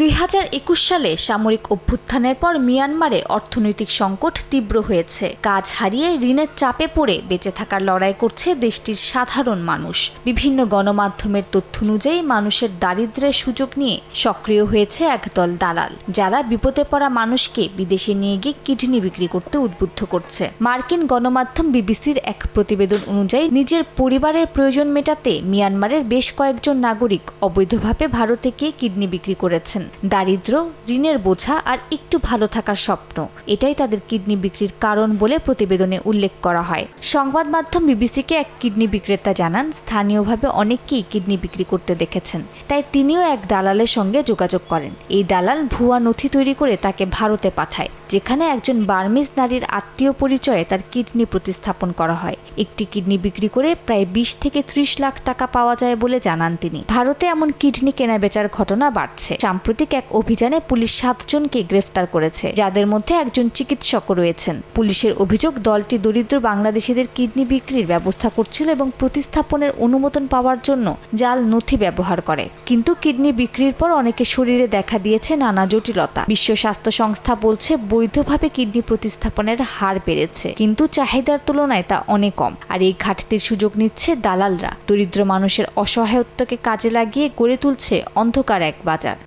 2021 সালে সামরিক অভ্যুত্থানের পর মিয়ানমারে অর্থনৈতিক সংকট তীব্র হয়েছে। কাজ হারিয়ে ঋণের চাপে পড়ে বেঁচে থাকার লড়াই করছে দেশটির সাধারণ মানুষ। বিভিন্ন গণমাধ্যমের তথ্য অনুযায়ী মানুষের দারিদ্র্যের সুযোগ নিয়ে সক্রিয় হয়েছে একদল দালাল, যারা বিপদে পড়া মানুষকে বিদেশে নিয়ে গিয়ে কিডনি বিক্রি করতে উদ্বুদ্ধ করছে। মার্কিন গণমাধ্যম বিবিসির এক প্রতিবেদন অনুযায়ী নিজের পরিবারের প্রয়োজন মেটাতে মিয়ানমারের বেশ কয়েকজন নাগরিক অবৈধভাবে ভারতে গিয়ে কিডনি বিক্রি করেছেন। দারিদ্র্য, ঋণের বোঝা আর একটু ভালো থাকার স্বপ্ন, এটাই তাদের কিডনি বিক্রির কারণ বলে প্রতিবেদনে উল্লেখ করা হয়। সংবাদ মাধ্যম বিবিসিকে এক কিডনি বিক্রেতা জানান, স্থানীয়ভাবে অনেকেই কিডনি বিক্রি করতে দেখেছেন, তাই তিনিও এক দালালের সঙ্গে যোগাযোগ করেন। এই দালাল ভুয়া নথি তৈরি করে তাকে ভারতে পাঠায়, যেখানে একজন বার্মিজ নারীর আত্মীয় পরিচয়ে তার কিডনি প্রতিস্থাপন করা হয়। একটি কিডনি বিক্রি করে প্রায় 20 থেকে 30 লাখ টাকা পাওয়া যায় বলে জানান তিনি। ভারতে এমন কিডনি কেনাবেচার ঘটনা বাড়ছে। সাম্প্রতিক এক অভিযানে পুলিশ 7 জনকে গ্রেফতার করেছে, যাদের মধ্যে একজন চিকিৎসকও রয়েছেন। পুলিশের অভিযোগ, দলটি দরিদ্র বাংলাদেশিদের কিডনি বিক্রির ব্যবস্থা করছিল এবং প্রতিস্থাপনের অনুমোদন পাওয়ার জন্য জাল নথি ব্যবহার করে। কিন্তু কিডনি বিক্রির পর অনেকের শরীরে দেখা দিয়েছে নানা জটিলতা। বিশ্ব স্বাস্থ্য সংস্থা বলছে, বৈধভাবে কিডনি প্রতিস্থাপনের হার বেড়েছে, কিন্তু চাহিদার তুলনায় তা অনেক কম। আর এই ঘাটতির সুযোগ নিচ্ছে দালালরা। দরিদ্র মানুষের অসহায়ত্বকে কাজে লাগিয়ে গড়ে তুলছে অন্ধকার এক বাজার।